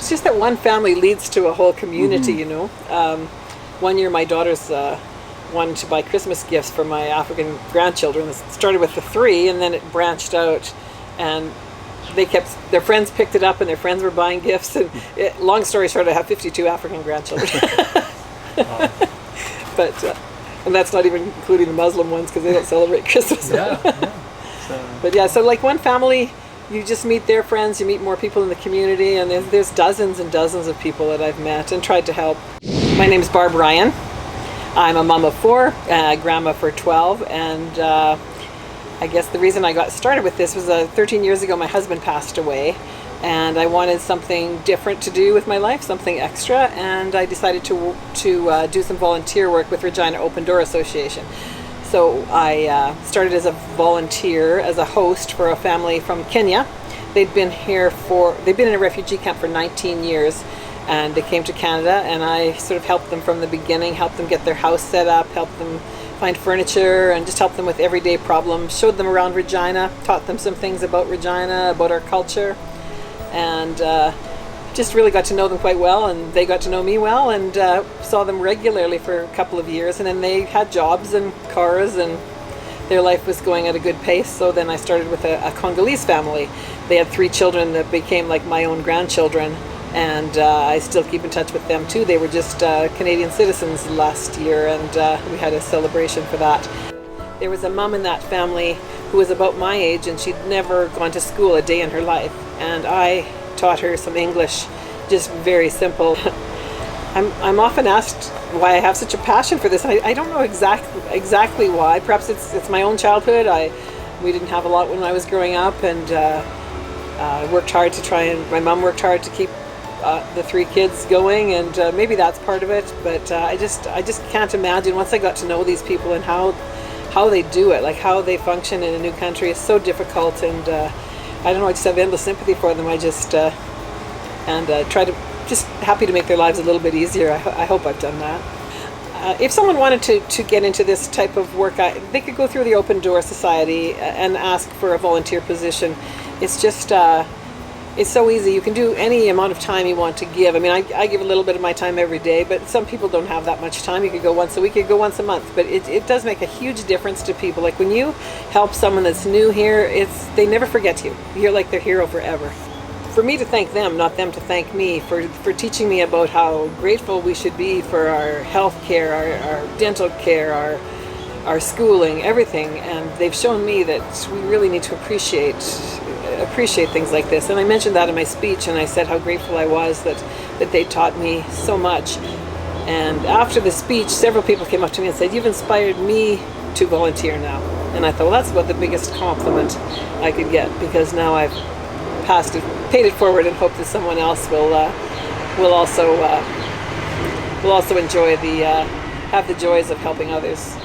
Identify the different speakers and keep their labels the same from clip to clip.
Speaker 1: it's just that one family leads to a whole community, you know. One year my daughters wanted to buy Christmas gifts for my African grandchildren. It started with the 3, and then it branched out, and their friends picked it up, and their friends were buying gifts, and long story short, I have 52 African grandchildren. But and that's not even including the Muslim ones, because they don't celebrate Christmas. But yeah, so like one family, you just meet their friends, you meet more people in the community, and there's dozens and dozens of people that I've met and tried to help. My name is Barb Ryan. I'm a mom of 4, grandma for 12, and I guess the reason I got started with this was 13 years ago my husband passed away, and I wanted something different to do with my life, something extra, and I decided to do some volunteer work with Regina Open Door Association. So I started as a volunteer, as a host for a family from Kenya. They'd been in a refugee camp for 19 years, and they came to Canada, and I sort of helped them from the beginning, helped them get their house set up, helped them find furniture, and just helped them with everyday problems, showed them around Regina, taught them some things about Regina, about our culture, and just really got to know them quite well, and they got to know me well, and saw them regularly for a couple of years, and then they had jobs and cars, and their life was going at a good pace. So then I started with a Congolese family. They had 3 children that became like my own grandchildren, and I still keep in touch with them too. They were just Canadian citizens last year, and we had a celebration for that. There was a mom in that family who was about my age, and she'd never gone to school a day in her life, and I taught her some English, just very simple. I'm often asked why I have such a passion for this, and I don't know exactly why. Perhaps it's my own childhood. We didn't have a lot when I was growing up, and I worked hard my mom worked hard to keep the 3 kids going, and maybe that's part of it, but I just can't imagine, once I got to know these people and how they do it, like how they function in a new country is so difficult, and I don't know, I just have endless sympathy for them. I just try to, just happy to make their lives a little bit easier. I hope I've done that. If someone wanted to get into this type of work, they could go through the Open Door Society and ask for a volunteer position. It's just, it's so easy. You can do any amount of time you want to give. I mean, I give a little bit of my time every day, but some people don't have that much time. You could go once a week, you could go once a month, but it does make a huge difference to people. Like when you help someone that's new here, they never forget you. You're like their hero forever. For me to thank them, not them to thank me, for teaching me about how grateful we should be for our health care, our dental care, our schooling, everything, and they've shown me that we really need to appreciate things like this. And I mentioned that in my speech, and I said how grateful I was that they taught me so much. And after the speech, several people came up to me and said, "You've inspired me to volunteer now." And I thought, well, that's about the biggest compliment I could get, because now I've paid it forward, and hope that someone else will also enjoy have the joys of helping others.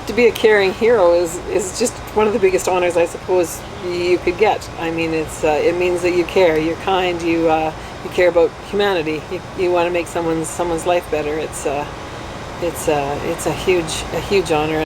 Speaker 1: To be a caring hero is just one of the biggest honors, I suppose, you could get. I mean, it means that you care, you're kind, you care about humanity, you want to make someone's life better. It's a huge honor.